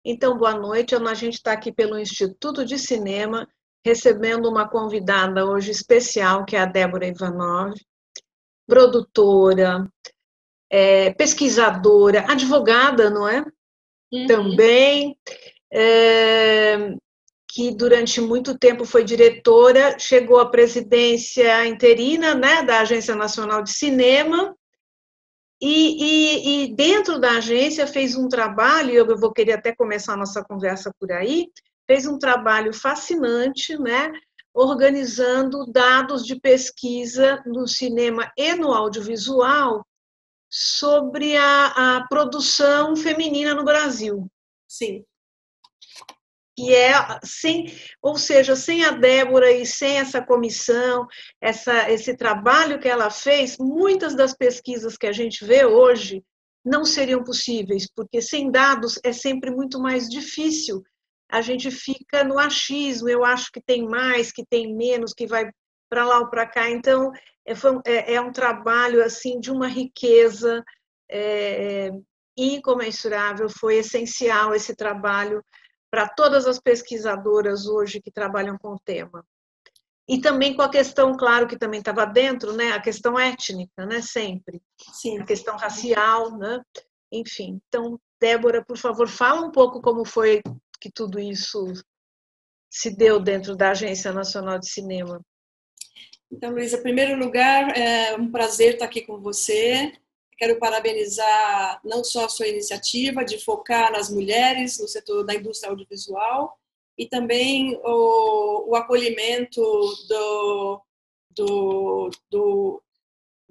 Então, boa noite. A gente está aqui pelo Instituto de Cinema, recebendo uma convidada hoje especial, que é a Débora Ivanov, produtora, pesquisadora, advogada, não é? Uhum. Também, que durante muito tempo foi diretora, chegou à presidência interina, né, da Agência Nacional de Cinema, e dentro da agência fez um trabalho, eu vou querer até começar a nossa conversa por aí, fez um trabalho fascinante, né, organizando dados de pesquisa no cinema e no audiovisual sobre a produção feminina no Brasil. Sim. Que ou seja, sem a Débora e sem essa comissão, esse trabalho que ela fez, muitas das pesquisas que a gente vê hoje não seriam possíveis, porque sem dados é sempre muito mais difícil. A gente fica no achismo, eu acho que tem mais, que tem menos, que vai para lá ou para cá. Então, é um trabalho assim de uma riqueza incomensurável, foi essencial esse trabalho para todas as pesquisadoras hoje que trabalham com o tema. E também com a questão, claro, que também estava dentro, né, a questão étnica, né, sempre. Sim. A questão racial, né, enfim. Então, Débora, por favor, fala um pouco como foi que tudo isso se deu dentro da Agência Nacional de Cinema. Então, Luísa, em primeiro lugar, é um prazer estar aqui com você. Quero parabenizar não só a sua iniciativa de focar nas mulheres no setor da indústria audiovisual e também o acolhimento do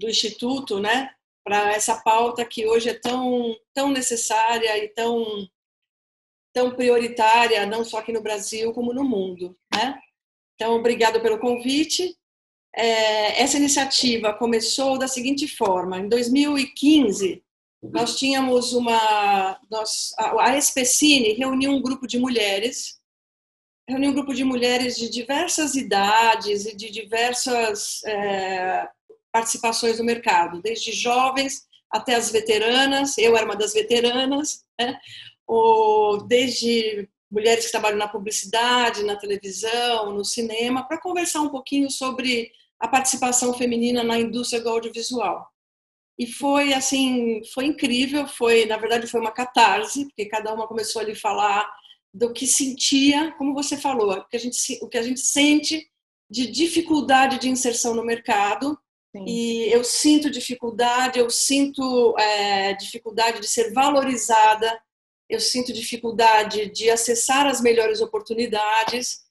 Instituto, né, para essa pauta que hoje é tão necessária e tão prioritária, não só aqui no Brasil, como no mundo, né? Então, obrigado pelo convite. Essa iniciativa começou da seguinte forma: em 2015, nós tínhamos a SPCine reuniu um grupo de mulheres, de diversas idades e de diversas participações no mercado, desde jovens até as veteranas. Eu era uma das veteranas, né? Desde mulheres que trabalham na publicidade, na televisão, no cinema, para conversar um pouquinho sobre a participação feminina na indústria do audiovisual. E foi assim, foi incrível, na verdade foi uma catarse, porque cada uma começou a lhe falar do que sentia, como você falou, o que a gente sente de dificuldade de inserção no mercado. Sim. E eu sinto dificuldade de ser valorizada, eu sinto dificuldade de acessar as melhores oportunidades.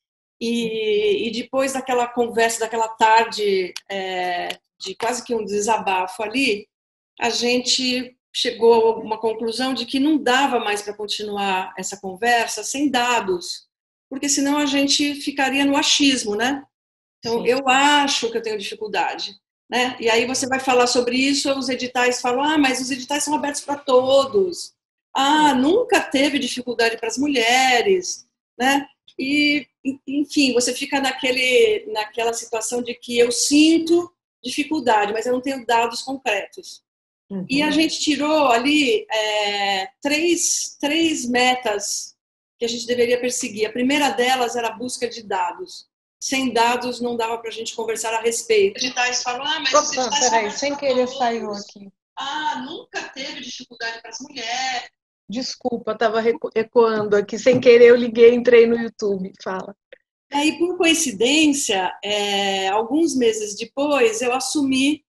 E depois daquela conversa, daquela tarde de quase que um desabafo ali, a gente chegou a uma conclusão de que não dava mais para continuar essa conversa sem dados, porque senão a gente ficaria no achismo, né? Então, sim, eu acho que eu tenho dificuldade, né? E aí você vai falar sobre isso, os editais falam, mas os editais são abertos para todos. Nunca teve dificuldade para as mulheres, né? E, enfim, você fica naquela situação de que eu sinto dificuldade, mas eu não tenho dados concretos. Uhum. E a gente tirou ali três metas que a gente deveria perseguir. A primeira delas era a busca de dados. Sem dados não dava para a gente conversar a respeito. Os editais falam, mas os editais peraí, sem querer saiu aqui. Nunca teve dificuldade para as mulheres. Desculpa, estava ecoando aqui, sem querer eu liguei, entrei no YouTube, fala. E aí, por coincidência, alguns meses depois, eu assumi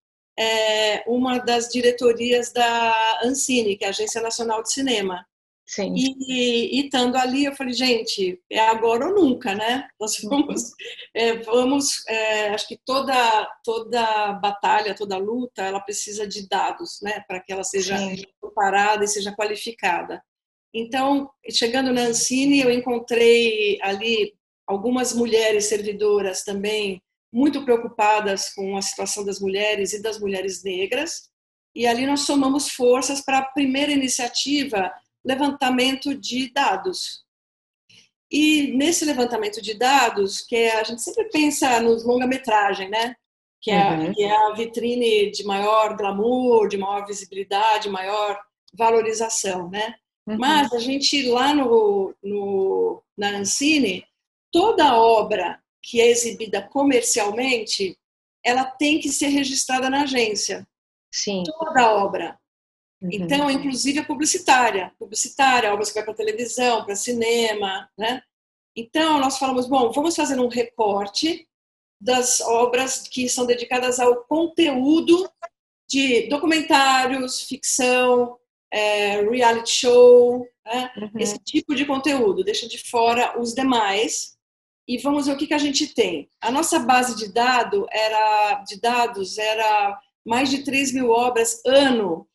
uma das diretorias da Ancine, que é a Agência Nacional de Cinema. Sim. E estando ali, eu falei, gente, é agora ou nunca, né? Nós acho que toda batalha, toda luta, ela precisa de dados, né? Para que ela seja preparada e seja qualificada. Então, chegando na Ancine, eu encontrei ali algumas mulheres servidoras também muito preocupadas com a situação das mulheres e das mulheres negras. E ali nós somamos forças para a primeira iniciativa, levantamento de dados. E nesse levantamento de dados, que a gente sempre pensa nos longa-metragem, né? Que é a vitrine de maior glamour, de maior visibilidade, maior valorização, né? Mas a gente, lá na Ancine, toda obra que é exibida comercialmente, ela tem que ser registrada na agência. Sim. Toda obra. Então, inclusive a publicitária, obras que vai para televisão, para cinema, né? Então, nós falamos, bom, vamos fazer um recorte das obras que são dedicadas ao conteúdo de documentários, ficção, reality show, né? Esse tipo de conteúdo, deixa de fora os demais, e vamos ver o que a gente tem. A nossa base de dados era mais de 3.000 obras ano.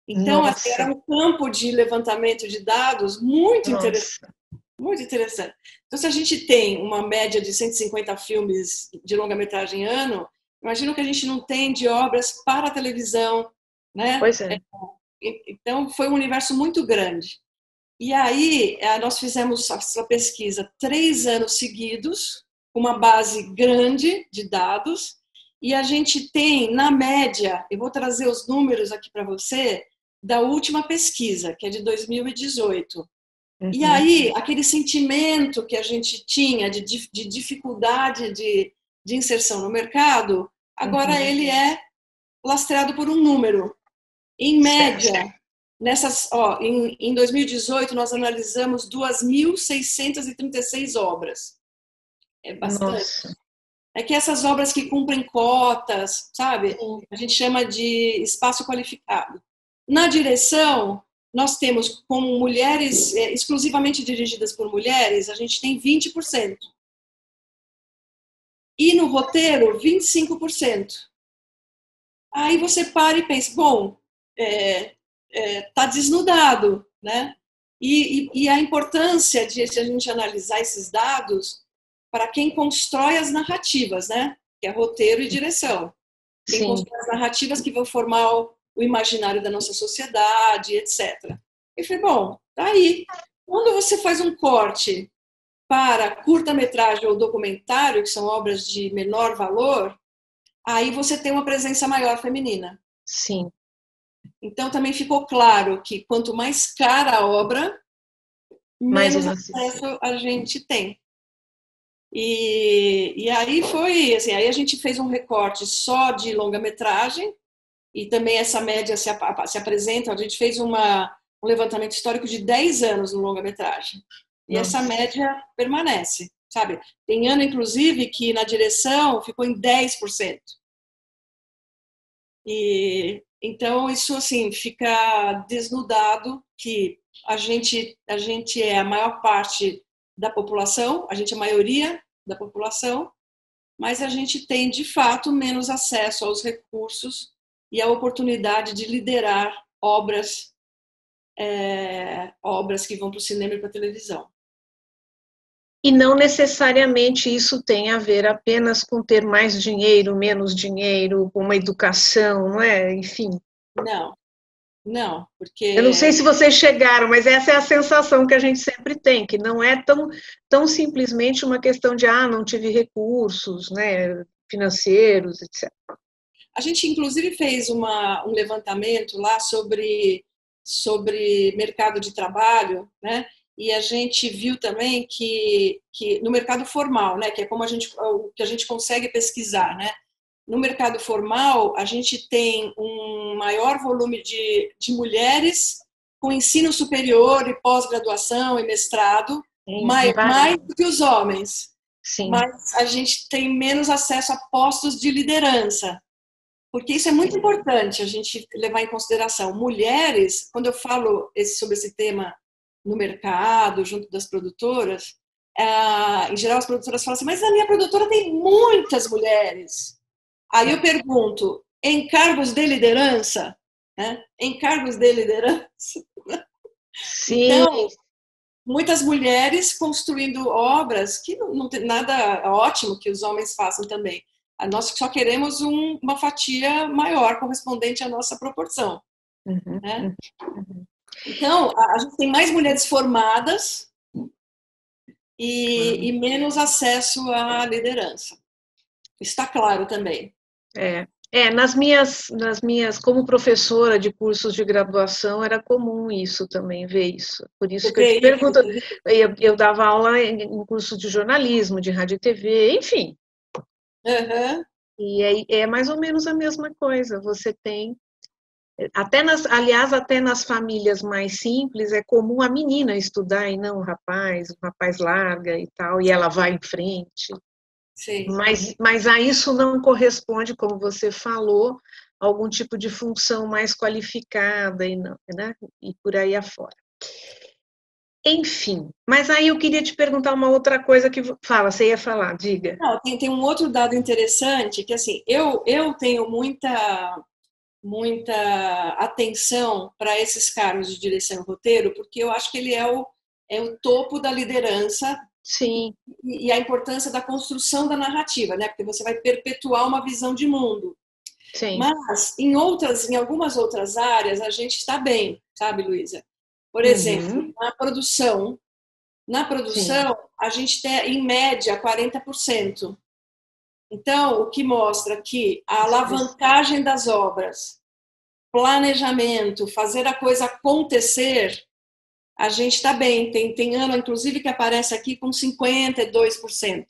Então, assim, era um campo de levantamento de dados muito interessante. Muito interessante. Então, se a gente tem uma média de 150 filmes de longa-metragem ano, imagino que a gente não tem de obras para a televisão, né? Pois é. Então, foi um universo muito grande. E aí, nós fizemos essa pesquisa 3 anos seguidos, com uma base grande de dados, e a gente tem, na média, eu vou trazer os números aqui para você, da última pesquisa, que é de 2018. E aí, aquele sentimento que a gente tinha de dificuldade de inserção no mercado, agora ele é lastreado por um número. Em média, em 2018, nós analisamos 2.636 obras. É bastante. Nossa. É que essas obras que cumprem cotas, sabe? A gente chama de espaço qualificado. Na direção, nós temos como mulheres, exclusivamente dirigidas por mulheres, a gente tem 20%. E no roteiro, 25%. Aí você para e pensa, bom, tá desnudado, né? E a importância de a gente analisar esses dados para quem constrói as narrativas, né? Que é roteiro e direção. Quem constrói as narrativas que vão formar o imaginário da nossa sociedade, etc. E falei, bom, tá aí. Quando você faz um corte para curta-metragem ou documentário, que são obras de menor valor, aí você tem uma presença maior feminina. Sim. Então, também ficou claro que quanto mais cara a obra, menos acesso a gente tem. E aí foi, assim, aí a gente fez um recorte só de longa-metragem, e também essa média se apresenta, a gente fez um levantamento histórico de 10 anos no longa-metragem. E essa média permanece, sabe? Tem ano, inclusive, que na direção ficou em 10%. E então isso assim fica desnudado que a gente é a maior parte da população, a gente é a maioria da população, mas a gente tem de fato menos acesso aos recursos e a oportunidade de liderar obras que vão para o cinema e para a televisão. E não necessariamente isso tem a ver apenas com ter mais dinheiro, menos dinheiro, com uma educação, não é? Enfim. Não, porque... Eu não sei se vocês chegaram, mas essa é a sensação que a gente sempre tem, que não é tão simplesmente uma questão de, não tive recursos, né, financeiros, etc. A gente, inclusive, fez um levantamento lá sobre mercado de trabalho, né? E a gente viu também que no mercado formal, né, que é como o que a gente consegue pesquisar, né? No mercado formal, a gente tem um maior volume de mulheres com ensino superior e pós-graduação e mestrado, mais do que os homens. Sim. Mas a gente tem menos acesso a postos de liderança. Porque isso é muito importante a gente levar em consideração. Mulheres, quando eu falo sobre esse tema no mercado, junto das produtoras, em geral as produtoras falam assim, mas a minha produtora tem muitas mulheres. Aí eu pergunto, em cargos de liderança? Né? Em cargos de liderança? Sim. Então, muitas mulheres construindo obras que não tem nada ótimo que os homens façam também. Nós só queremos uma fatia maior, correspondente à nossa proporção. Né? Então, a gente tem mais mulheres formadas e menos acesso à liderança. Está claro também. como professora de cursos de graduação, era comum isso também, ver isso. Por isso que eu te Porque pergunto, eu dava aula em curso de jornalismo, de rádio e TV, enfim. uhum. E é mais ou menos a mesma coisa. Você tem, aliás, até nas famílias mais simples, é comum a menina estudar e não o rapaz larga e tal, e ela vai em frente. Sim. Mas a isso não corresponde, como você falou, algum tipo de função mais qualificada e não, né? E por aí afora. Enfim, mas aí eu queria te perguntar uma outra coisa que fala, você ia falar, diga. Não, tem um outro dado interessante que assim, eu tenho muita atenção para esses cargos de direção e roteiro, porque eu acho que ele é o topo da liderança Sim, e a importância da construção da narrativa, né? Porque você vai perpetuar uma visão de mundo. sim. Mas em algumas outras áreas a gente está bem, sabe, Luísa? Por exemplo, Uhum, na sim. produção a gente tem em média 40%. Então, o que mostra que a alavancagem das obras, planejamento, fazer a coisa acontecer, a gente está bem. Tem ano, inclusive, que aparece aqui com 52%.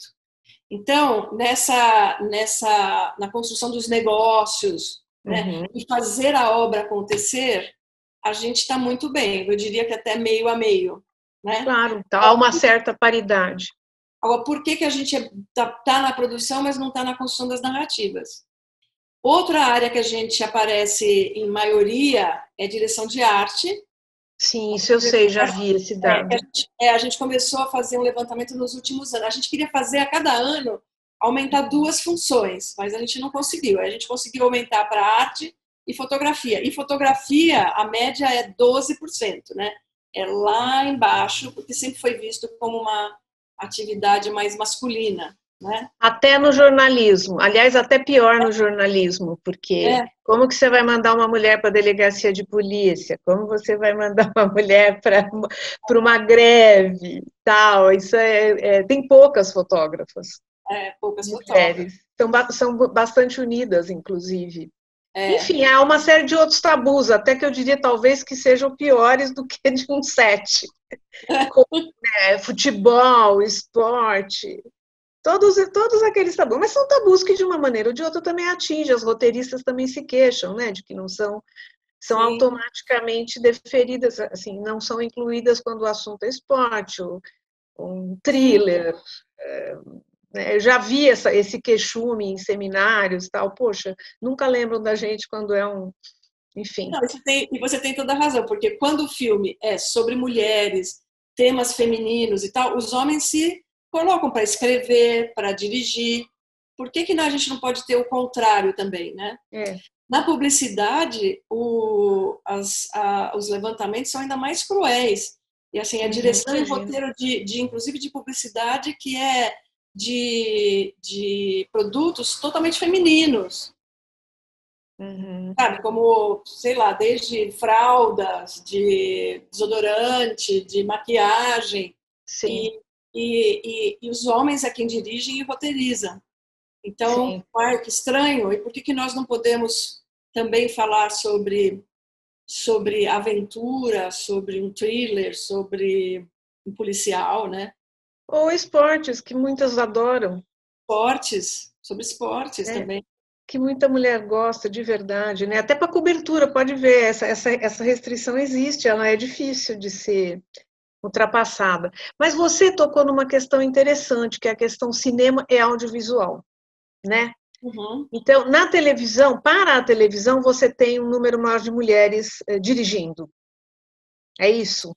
Então, na construção dos negócios, né, Uhum. e fazer a obra acontecer, a gente está muito bem. Eu diria que até meio a meio, né? Claro, então, há uma certa paridade. Agora, por que a gente tá na produção, mas não está na construção das narrativas? Outra área que a gente aparece em maioria é direção de arte. Sim, isso eu sei, já vi esse dado. A gente começou a fazer um levantamento nos últimos anos. A gente queria fazer a cada ano aumentar duas funções, mas a gente não conseguiu. A gente conseguiu aumentar para arte e fotografia. E fotografia, a média é 12%, né? É lá embaixo, porque sempre foi visto como uma atividade mais masculina, né? Até no jornalismo, aliás, até pior no jornalismo, porque É, como que você vai mandar uma mulher para a delegacia de polícia? Como você vai mandar uma mulher para uma greve? Tal, tem poucas fotógrafas, poucas fotógrafas. mulheres, são bastante unidas, inclusive. É, Enfim, há uma série de outros tabus, até que eu diria talvez que sejam piores do que de um set, como futebol, esporte. Todos aqueles tabus, mas são tabus que de uma maneira ou de outra também atingem, as roteiristas também se queixam, né, de que não são sim. automaticamente deferidas, assim, não são incluídas quando o assunto é esporte, ou um Sim. thriller, né, eu já vi esse queixume em seminários, tal, poxa, nunca lembram da gente quando é enfim. Não, e você tem toda a razão, porque quando o filme é sobre mulheres, temas femininos e tal, os homens se colocam para escrever, para dirigir. Por que a gente não pode ter o contrário também, né? É, Na publicidade, os levantamentos são ainda mais cruéis. E assim, a direção e imagino. roteiro inclusive de publicidade, que é de produtos totalmente femininos. Uhum. Sabe, como, sei lá, desde fraldas, de desodorante, de maquiagem, Sim, e, e os homens é quem dirigem e roteirizam. Então, sim. ai, que estranho, e por que nós não podemos também falar sobre aventura, sobre um thriller, sobre um policial, né? Ou esportes, que muitas adoram, Sobre esportes né? também. Que muita mulher gosta de verdade, né? Até para cobertura, pode ver, essa restrição existe, ela é difícil de ser ultrapassada. Mas você tocou numa questão interessante, que é a questão cinema e audiovisual, né? Uhum. Então, na televisão, para a televisão, você tem um número maior de mulheres dirigindo. É isso?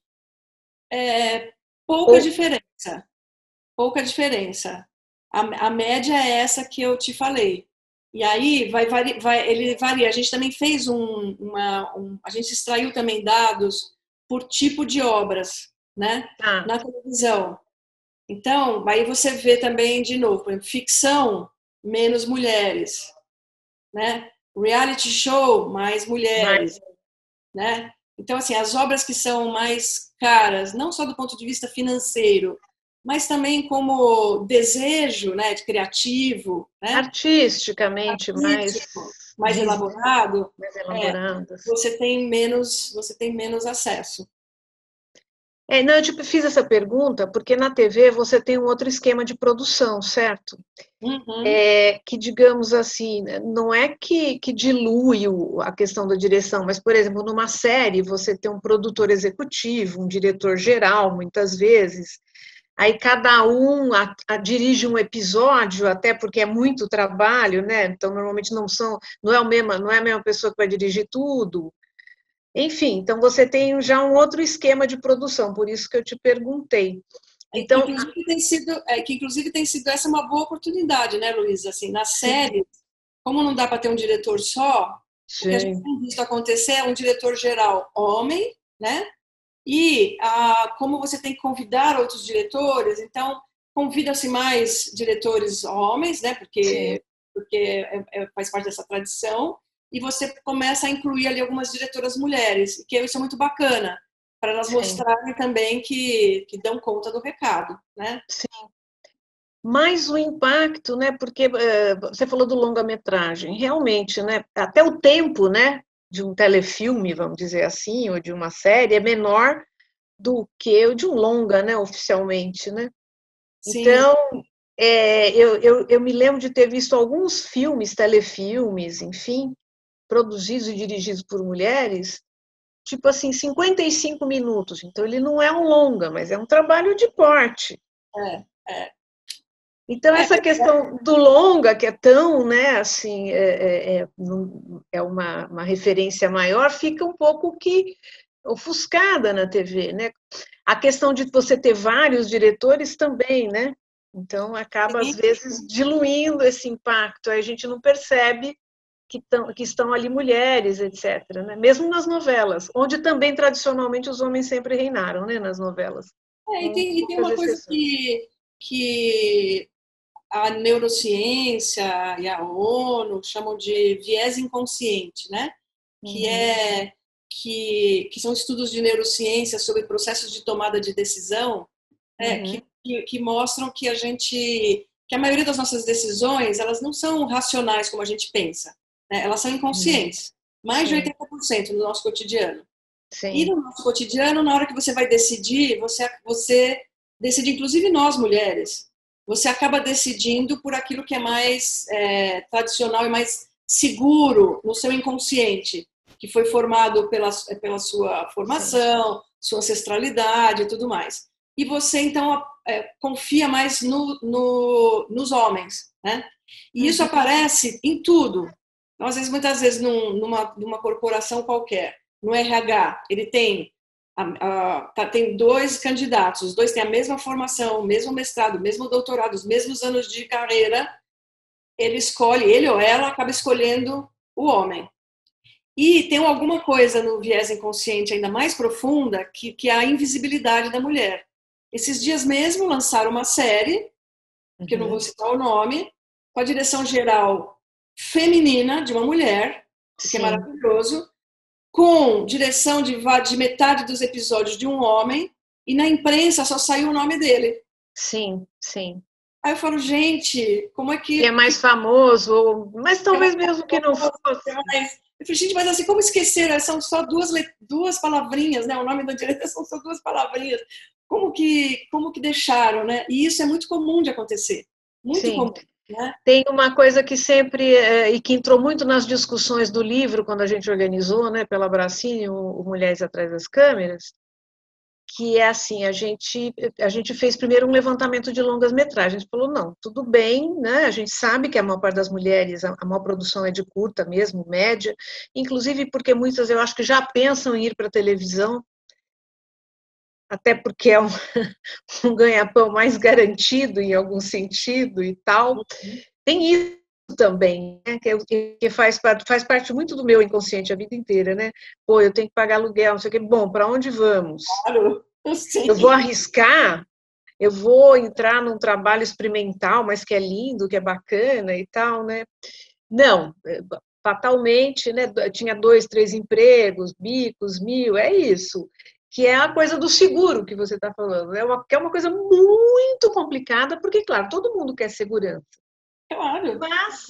É, pouca Ou, diferença. Pouca diferença. A média é essa que eu te falei. E aí ele varia. A gente também fez a gente extraiu também dados por tipo de obras, né? ah, Na televisão. Então, aí você vê também de novo, por exemplo, ficção, menos mulheres, né? Reality show, mais mas, mulheres, né? Então, assim, as obras que são mais caras, não só do ponto de vista financeiro, mas também como desejo, né, de criativo, né? artisticamente, mais Artístico. mais elaborado, mais elaboradas. você tem menos acesso. Não, eu te fiz essa pergunta porque na TV você tem um outro esquema de produção, certo? Uhum. Que, digamos assim, não é que dilui a questão da direção, mas, por exemplo, numa série você tem um produtor executivo, um diretor geral, muitas vezes, aí cada um dirige um episódio, até porque é muito trabalho, né? Então, normalmente não é a mesma pessoa que vai dirigir tudo. Enfim, então você tem já um outro esquema de produção, por isso que eu te perguntei. Então, Que inclusive tem sido essa uma boa oportunidade, né, Luísa? Assim, na série, como não dá para ter um diretor só, o que a gente tem visto acontecer é um diretor geral homem, né? E como você tem que convidar outros diretores, então convida-se mais diretores homens, né? Porque faz parte dessa tradição, e você começa a incluir ali algumas diretoras mulheres, que isso é muito bacana, para elas mostrarem também que dão conta do recado, né? Sim. Mas o impacto, né? Porque você falou do longa-metragem, realmente, né? Até o tempo, né? De um telefilme, vamos dizer assim, ou de uma série, é menor do que o de um longa, né? Oficialmente, né? Sim. Então, eu me lembro de ter visto alguns filmes, telefilmes, enfim, produzidos e dirigidos por mulheres, tipo assim, 55 minutos. Então, ele não é um longa, mas é um trabalho de porte. É. Então, essa questão do longa, que é tão, né, assim, uma referência maior, fica um pouco que ofuscada na TV, né? A questão de você ter vários diretores também, né? Então, acaba, às vezes, diluindo esse impacto. Aí a gente não percebe que estão ali mulheres, etc. Né? Mesmo nas novelas, onde também, tradicionalmente, os homens sempre reinaram, né? Nas novelas. E tem uma coisa que a neurociência e a ONU chamam de viés inconsciente, né? Que são estudos de neurociência sobre processos de tomada de decisão, que mostram que a maioria das nossas decisões, elas não são racionais como a gente pensa, né? Elas são inconscientes, mais de 80% no nosso cotidiano. E no nosso cotidiano, na hora que você vai decidir, você decide, inclusive nós mulheres, você acaba decidindo por aquilo que é mais tradicional e mais seguro no seu inconsciente, que foi formado pela sua formação, sua ancestralidade e tudo mais. E você, então, confia mais nos homens, né? E isso aparece em tudo. Então, muitas vezes, numa corporação qualquer, no RH, ele tem dois candidatos, os dois têm a mesma formação, o mesmo mestrado, o mesmo doutorado, os mesmos anos de carreira, ele ou ela acaba escolhendo o homem. E tem alguma coisa no viés inconsciente ainda mais profunda, que é a invisibilidade da mulher. Esses dias mesmo lançaram uma série, que eu não vou citar o nome, com a direção geral feminina de uma mulher, que é maravilhoso, com direção de metade dos episódios de um homem, e na imprensa só saiu o nome dele. Sim, sim. Aí eu falo, gente, como é que... Que é mais famoso, mas talvez mesmo que não fosse. Eu falei, gente, mas assim, como esquecer? São só duas palavrinhas, né? O nome da direção são só duas palavrinhas. Como que deixaram, né? E isso é muito comum de acontecer. Muito comum. Né? Tem uma coisa que sempre, e que entrou muito nas discussões do livro, quando a gente organizou, né, pela Bracine, o Mulheres Atrás das Câmeras, que é assim, a gente fez primeiro um levantamento de longas-metragens, falou, não, tudo bem, né, a gente sabe que a maior parte das mulheres, a maior produção é de curta mesmo, média, inclusive porque muitas, eu acho que já pensam em ir para a televisão, até porque é um ganha-pão mais garantido em algum sentido e tal. Tem isso também, né, que faz parte muito do meu inconsciente a vida inteira, né? Pô, eu tenho que pagar aluguel, não sei o quê. Bom, para onde vamos? Claro, eu vou arriscar? Eu vou entrar num trabalho experimental, mas que é lindo, que é bacana e tal, né? Não, fatalmente, né? Tinha 2, 3 empregos, bicos, 1000, é isso. Que é a coisa do seguro que você está falando. Que é uma coisa muito complicada, porque, claro, todo mundo quer segurança. Claro.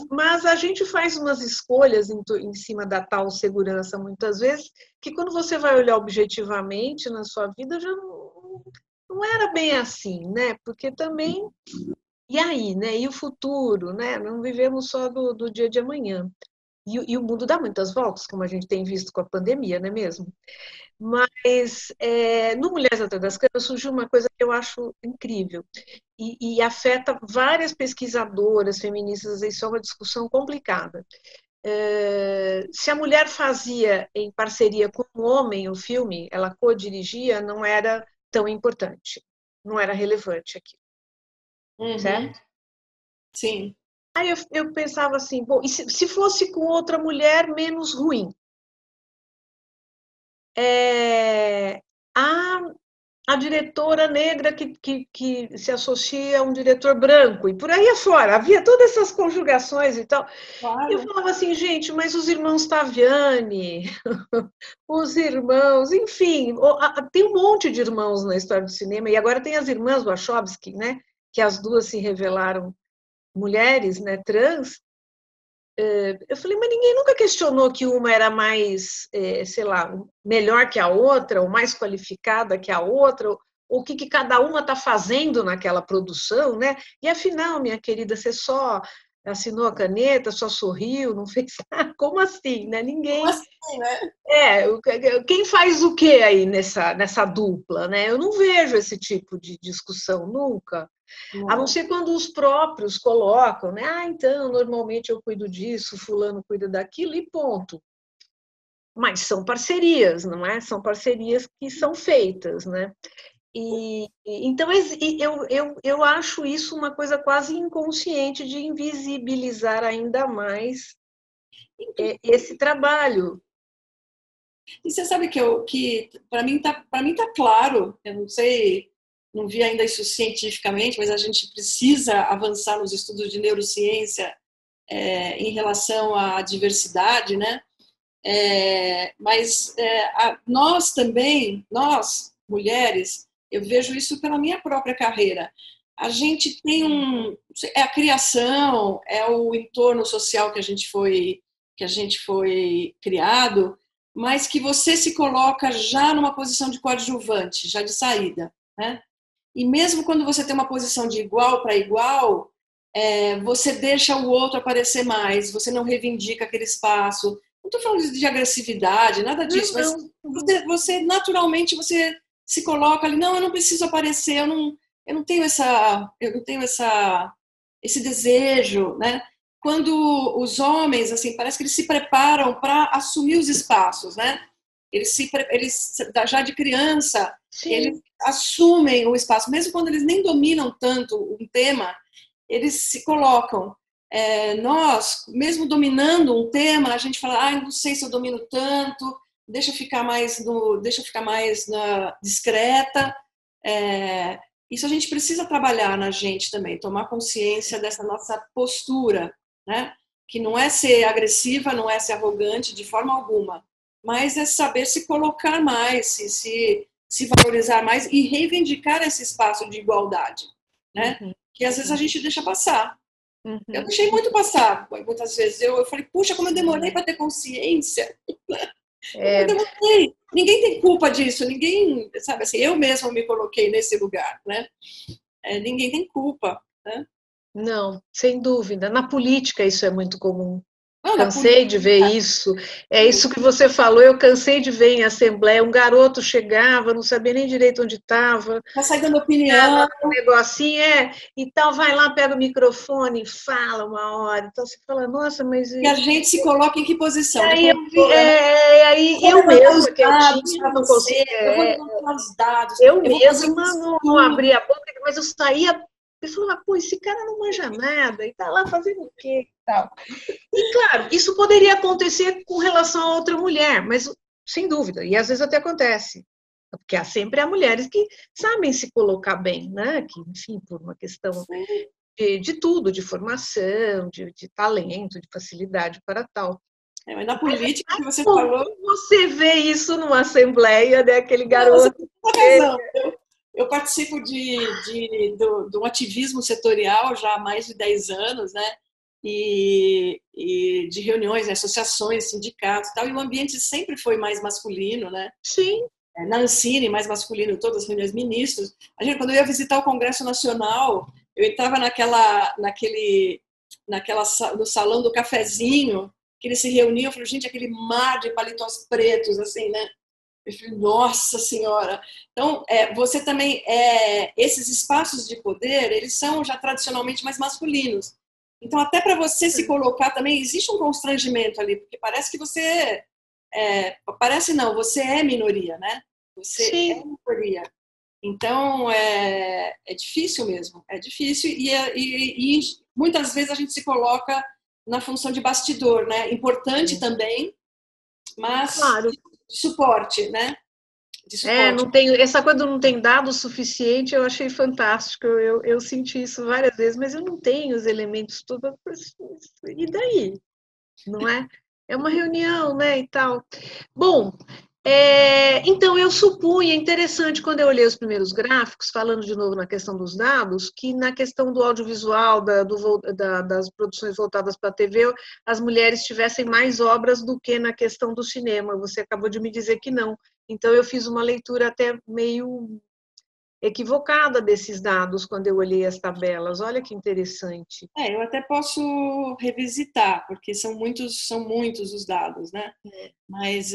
Mas a gente faz umas escolhas em cima da tal segurança, muitas vezes, que quando você vai olhar objetivamente na sua vida, já não era bem assim, né? Porque também, e aí, né? E o futuro, né? Não vivemos só do dia de amanhã. E o mundo dá muitas voltas, como a gente tem visto com a pandemia, não é mesmo? Mas no Mulheres Atrás das Câmeras surgiu uma coisa que eu acho incrível e afeta várias pesquisadoras feministas, isso é uma discussão complicada. Se a mulher fazia em parceria com o homem o filme, ela co-dirigia, não era tão importante, não era relevante aqui, Uhum. certo? Sim. Aí eu pensava assim, bom, e se fosse com outra mulher, menos ruim? A diretora negra que se associa a um diretor branco, e por aí afora. Havia todas essas conjugações e tal. E eu Claro. falava assim, gente, mas os irmãos Taviani, os irmãos, enfim, tem um monte de irmãos na história do cinema, e agora tem as irmãs Wachowski, né, que as duas se revelaram mulheres, né, trans. Eu falei, mas ninguém nunca questionou que uma era mais, sei lá, melhor que a outra, ou mais qualificada que a outra, ou o que cada uma está fazendo naquela produção, né? E afinal, minha querida, você só assinou a caneta, só sorriu, não fez nada. Como assim, né? Como Ninguém. assim, né? Quem faz o que aí nessa dupla, né? Eu não vejo esse tipo de discussão nunca. A não Não. ser quando os próprios colocam, né? Ah, então, normalmente eu cuido disso, fulano cuida daquilo, e ponto. Mas são parcerias, não é? São parcerias que são feitas, né? Então, eu acho isso uma coisa quase inconsciente de invisibilizar ainda mais esse trabalho. E você sabe que para mim tá claro, eu não sei, não vi ainda isso cientificamente, mas a gente precisa avançar nos estudos de neurociência em relação à diversidade, né? Mas nós também, nós, mulheres, eu vejo isso pela minha própria carreira. A gente tem é a criação, é o entorno social que a gente foi criado, mas que você se coloca já numa posição de coadjuvante, já de saída, né? E mesmo quando você tem uma posição de igual para igual, você deixa o outro aparecer mais, você não reivindica aquele espaço. Não estou falando de agressividade, nada disso, mas Não, você naturalmente você se coloca ali, não, eu não preciso aparecer, eu não tenho esse desejo, né? Quando os homens, assim, parece que eles se preparam para assumir os espaços, né? Eles já de criança, eles sim, assumem o espaço, mesmo quando eles nem dominam tanto um tema, eles se colocam. Nós, mesmo dominando um tema, a gente fala, não sei se eu domino tanto, deixa eu ficar mais discreta. Isso a gente precisa trabalhar na gente também, tomar consciência dessa nossa postura, né? Que não é ser agressiva, não é ser arrogante de forma alguma, mas é saber se colocar mais, se valorizar mais e reivindicar esse espaço de igualdade, né? uhum, Que às vezes a gente deixa passar. Eu uhum, deixei muito passar, muitas vezes. Eu falei, puxa, como eu demorei sim, para ter consciência. Como eu é, demorei. Ninguém tem culpa disso, ninguém, sabe assim, eu mesma me coloquei nesse lugar, né? Ninguém tem culpa, né? não, sem dúvida. Na política isso é muito comum. Não, na Cansei política. de ver isso. É isso que você falou. Eu cansei de ver em assembleia. Um garoto chegava, não sabia nem direito onde estava, Vai sair dando dava opinião, um negocinho, e tal, vai lá, pega o microfone e fala uma hora. Então você fala, nossa, mas. e a gente se coloca em que E posição? De aí controle, né? aí Eu vou eu levantar os mesma, que eu dados tinha, para não você, conseguia. eu vou levantar os dados, Eu eu vou fazer um mesma não estudo. abria a boca, mas eu saía e falava, pô, esse cara não manja nada, e tá lá fazendo o quê e tal. E, claro, isso poderia acontecer com relação a outra mulher, mas sem dúvida, e às vezes até acontece, porque sempre há mulheres que sabem se colocar bem, né? Que, enfim, por uma questão de tudo, de formação, de talento, de facilidade para tal. Mas na política que você Como falou, você vê isso numa assembleia, né? Aquele não, você garoto. tem toda razão. Eu participo de um ativismo setorial já há mais de 10 anos, né? e de reuniões, né, associações, sindicatos e tal, e o ambiente sempre foi mais masculino, né? Sim. Na Ancine, mais masculino, todas as reuniões ministros. Quando eu ia visitar o Congresso Nacional, eu entrava no salão do cafezinho, que eles se reuniam, eu falei, gente, aquele mar de paletós pretos, assim, né? Eu falei, nossa senhora! Então, você também, esses espaços de poder, eles são já tradicionalmente mais masculinos. Então, até para você se colocar também, existe um constrangimento ali, porque parece que você... parece não, você é minoria, né? Você é Sim. minoria. Então, é difícil mesmo, é difícil e muitas vezes a gente se coloca na função de bastidor, né? Importante também, mas Claro. de suporte, né? De suporte. Não tem, essa coisa não tem dado suficiente, eu achei fantástico. Eu senti isso várias vezes, mas eu não tenho os elementos todos. E daí? Não é? É uma reunião, né, e tal. Bom, então eu supunha interessante quando eu olhei os primeiros gráficos, falando de novo na questão dos dados, que na questão do audiovisual, das produções voltadas para a TV, as mulheres tivessem mais obras do que na questão do cinema. Você acabou de me dizer que não. Então eu fiz uma leitura até meio equivocada desses dados quando eu olhei as tabelas. Olha que interessante. Eu até posso revisitar, porque são muitos os dados, né? Mas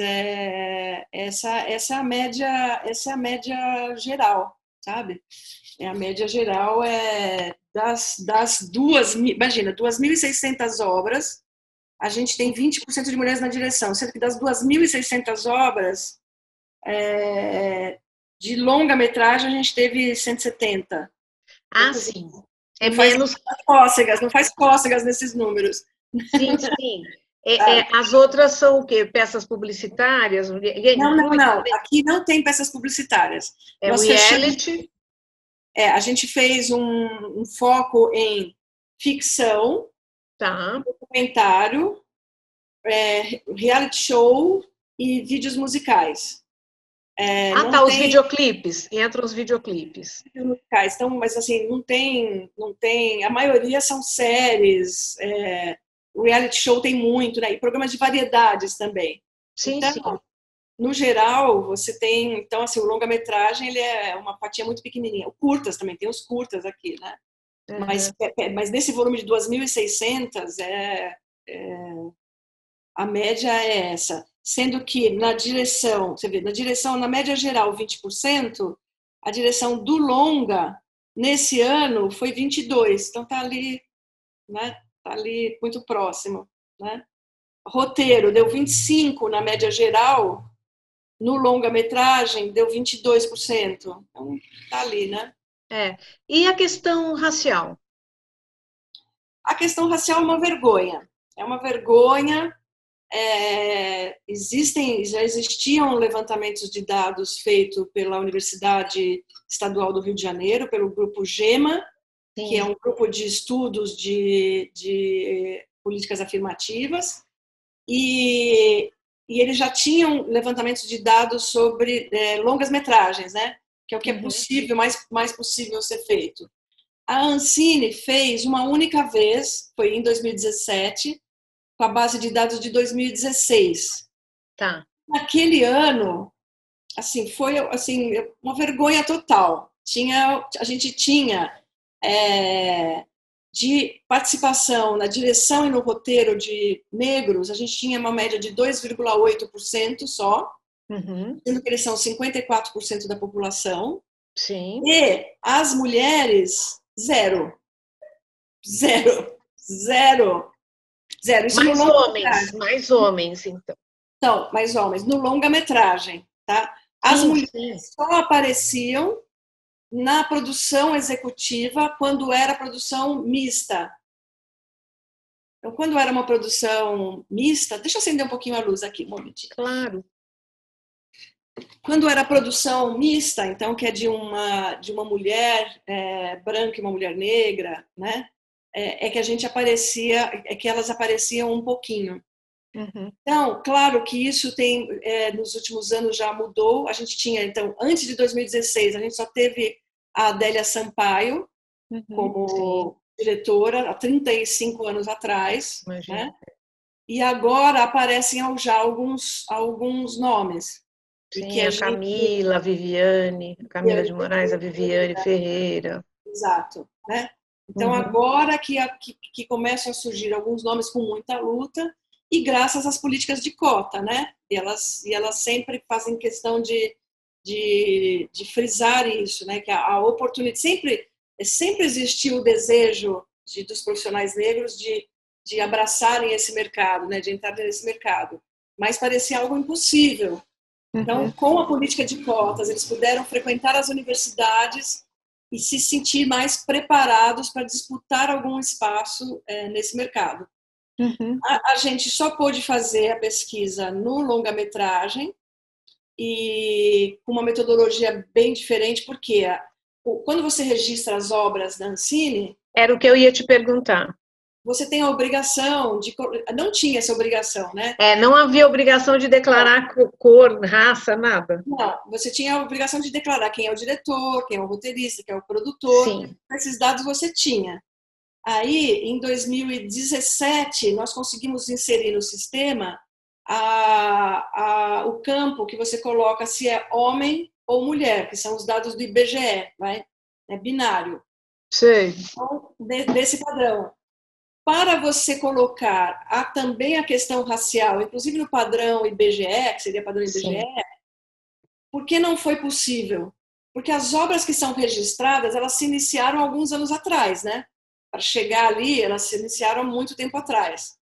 essa é a média geral, sabe? A média geral das imagina, 2.600 obras, a gente tem 20% de mulheres na direção, sendo que das 2.600 obras de longa-metragem a gente teve 170. Ah, sim. Não faz Menos. cócegas, não faz cócegas nesses números. Sim, sim. As outras são o quê? Peças publicitárias? Não. Aqui não tem peças publicitárias. É Nós fechamos. reality? A gente fez um foco em ficção, Tá. documentário, reality show e vídeos musicais. Tá, Não os tem videoclipes. Entram os videoclipes. vídeos musicais, então, mas assim, não tem. A maioria são séries, o reality show tem muito, né? E programas de variedades também. Sim, Então, sim. no geral, você tem, então, assim, o longa-metragem, ele é uma fatia muito pequenininha. O curtas também, tem os curtas aqui, né? Uhum. Mas nesse volume de 2.600, a média é essa. Sendo que na direção, você vê, na média geral, 20%, a direção do longa, nesse ano, foi 22%. Então, está ali, né? Tá ali muito próximo, né? Roteiro deu 25% na média geral, no longa-metragem deu 22%. Então, tá ali, né? E a questão racial? A questão racial é uma vergonha. É uma vergonha. Já existiam levantamentos de dados feitos pela Universidade Estadual do Rio de Janeiro, pelo grupo GEMA, Sim. que é um grupo de estudos de políticas afirmativas, e eles já tinham levantamentos de dados sobre longas metragens, né? Que é o que é possível, mais possível ser feito. A Ancine fez uma única vez, foi em 2017, com a base de dados de 2016. Tá. Naquele ano, assim, foi assim, uma vergonha total. A gente tinha de participação na direção e no roteiro de negros, a gente tinha uma média de 2,8% só, sendo que eles são 54% da população. Sim. E as mulheres, zero. Zero. Zero. Zero. Isso Mais homens, então. Então, mais homens. No longa-metragem, tá? As mulheres só apareciam na produção executiva quando era produção mista. Então, quando era uma produção mista, deixa eu acender um pouquinho a luz aqui, um momentinho. Claro. Quando era produção mista, então, que é de uma mulher branca e uma mulher negra, né? Que a gente aparecia, que elas apareciam um pouquinho. Então, claro que isso tem, nos últimos anos já mudou. A gente tinha, então, antes de 2016, a gente só teve a Adélia Sampaio como diretora há 35 anos atrás, Imagina. né? E agora aparecem já alguns nomes. E Sim, que a a gente... Camila, a Viviane, a Camila de Moraes, a Viviane Ferreira. Exato, né? Então, Uhum. agora que começam a surgir alguns nomes com muita luta, e graças às políticas de cota, né? E elas sempre fazem questão de frisar isso, né? Que a oportunidade sempre existiu o desejo dos profissionais negros de abraçarem esse mercado, né? De entrar nesse mercado, mas parecia algo impossível. Então, com a política de cotas, eles puderam frequentar as universidades e se sentir mais preparados para disputar algum espaço nesse mercado. Uhum. A gente só pôde fazer a pesquisa no longa-metragem e com uma metodologia bem diferente, porque quando você registra as obras da Ancine, Era o que eu ia te perguntar. você tem a obrigação de... Não tinha essa obrigação, né? Não havia obrigação de declarar cor, raça, nada. Não, você tinha a obrigação de declarar quem é o diretor, quem é o roteirista, quem é o produtor. Sim. Esses dados você tinha. Aí, em 2017, nós conseguimos inserir no sistema o campo que você coloca se é homem ou mulher, que são os dados do IBGE, vai? É binário. Sei. Então, desse padrão. Para você colocar também a questão racial, inclusive no padrão IBGE, que seria padrão IBGE, Sim. por que não foi possível? Porque as obras que são registradas, elas se iniciaram alguns anos atrás, né? Para chegar ali, elas se iniciaram muito tempo atrás.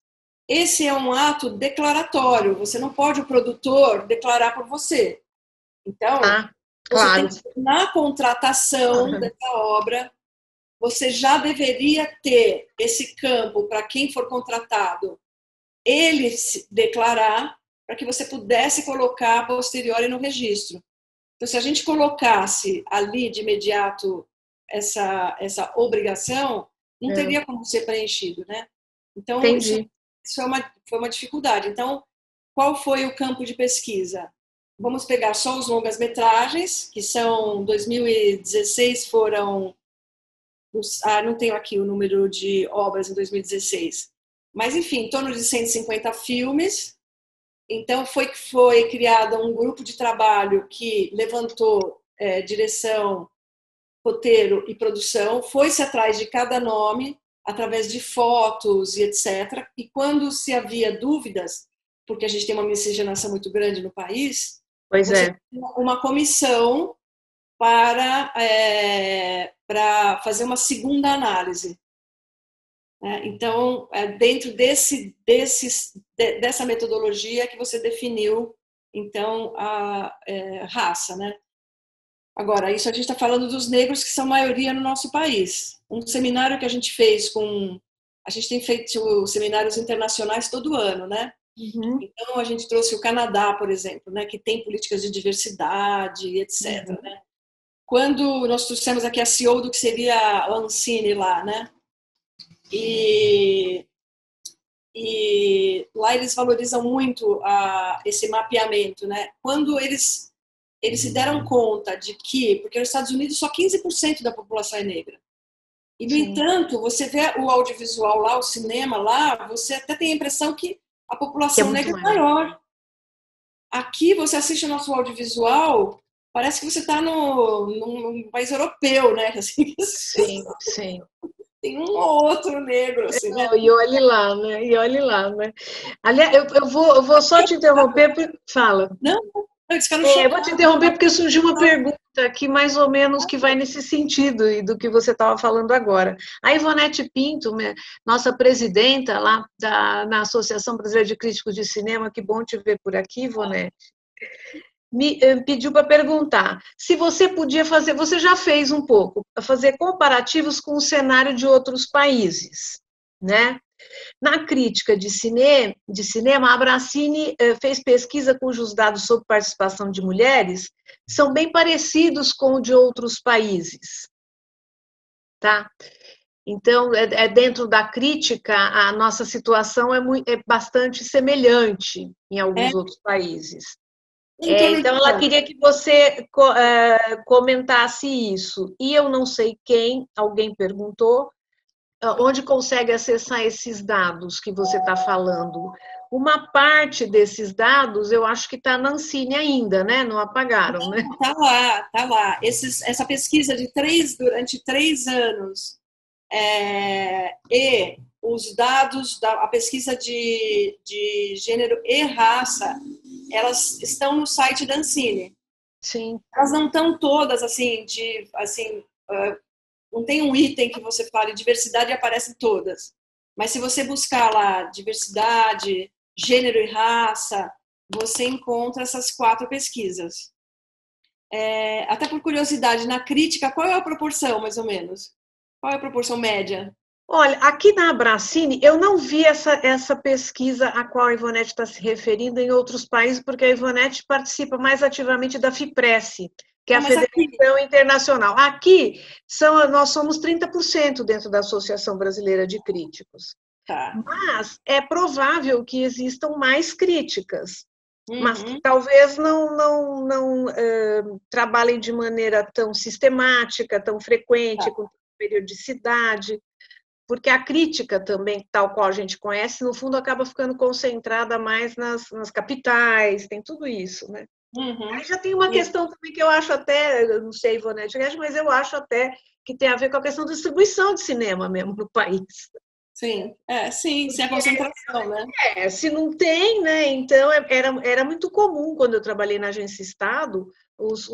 Esse é um ato declaratório, você não pode, o produtor, declarar por você. Então, você tem claro. que, na contratação dessa obra, você já deveria ter esse campo para quem for contratado, ele se declarar, para que você pudesse colocar a posteriori no registro. Então, se a gente colocasse ali de imediato essa obrigação, não teria como ser preenchido, né? Então, Entendi. isso foi uma dificuldade. Então, qual foi o campo de pesquisa? Vamos pegar só os longas-metragens, que são 2016 foram... não tenho aqui o número de obras em 2016, mas enfim, em torno de 150 filmes. Então foi criado um grupo de trabalho que levantou direção, roteiro e produção, foi-se atrás de cada nome através de fotos e etc. E quando se havia dúvidas, porque a gente tem uma miscigenação muito grande no país, Pois você é. tem uma comissão para fazer uma segunda análise. Então, dentro dessa metodologia que você definiu, então, a raça, né? Agora, isso a gente está falando dos negros que são maioria no nosso país. Um seminário que a gente fez a gente tem feito seminários internacionais todo ano, né? Uhum. Então, a gente trouxe o Canadá, por exemplo, né? Que tem políticas de diversidade, etc. Uhum. Né? Quando nós trouxemos aqui a CEO do que seria a Ancine lá, né? E lá eles valorizam muito esse mapeamento, né? Quando eles se deram conta de que, porque nos Estados Unidos só 15% da população é negra. E, no Sim. entanto, você vê o audiovisual lá, o cinema lá, você até tem a impressão que a população negra é maior. Aqui, você assiste o nosso audiovisual, parece que você está num país europeu, né? Assim, Sim, sim. tem um ou outro negro, assim, né? E olhe lá, né? E olhe lá, né? Aliás, eu vou só te interromper, fala. Não, eles ficaram Eu vou te interromper porque surgiu uma chocados. pergunta aqui, mais ou menos, que vai nesse sentido e do que você estava falando agora. A Ivonete Pinto, nossa presidenta lá na Associação Brasileira de Críticos de Cinema, que bom te ver por aqui, Ivonete, me pediu para perguntar se você podia fazer, você já fez um pouco, fazer comparativos com o cenário de outros países, né? Na crítica de cinema, a Abracine fez pesquisa cujos dados sobre participação de mulheres são bem parecidos com o de outros países. Tá? Então, dentro da crítica, a nossa situação é bastante semelhante em alguns outros países. Então, ela queria que você comentasse isso. E eu não sei quem, alguém perguntou, onde consegue acessar esses dados que você está falando? Uma parte desses dados, eu acho que está na Ancine ainda, né? Não apagaram, né? Tá lá, tá lá. Essa pesquisa durante 3 anos, e os dados a pesquisa de gênero e raça, elas estão no site da Ancine. Sim. Elas não estão todas não tem um item que você fale diversidade e aparecem todas. Mas se você buscar lá diversidade, gênero e raça, você encontra essas 4 pesquisas. Até por curiosidade, na crítica, qual é a proporção, mais ou menos? Qual é a proporção média? Olha, aqui na Abracine, eu não vi essa pesquisa a qual a Ivonete está se referindo em outros países, porque a Ivonete participa mais ativamente da FIPRESS, que é a Federação Internacional. Aqui, nós somos 30% dentro da Associação Brasileira de Críticos. Tá. Mas é provável que existam mais críticas, mas que Uhum. talvez não trabalhem de maneira tão sistemática, tão frequente, com periodicidade, porque a crítica também, tal qual a gente conhece, no fundo acaba ficando concentrada mais nas capitais, tem tudo isso, né? Uhum. Aí já tem uma questão também que eu acho até, eu não sei, Ivonete, mas eu acho até que tem a ver com a questão da distribuição de cinema mesmo no país. Sim, sim, sem a concentração, né? Se não tem, né? Então era muito comum quando eu trabalhei na Agência Estado, os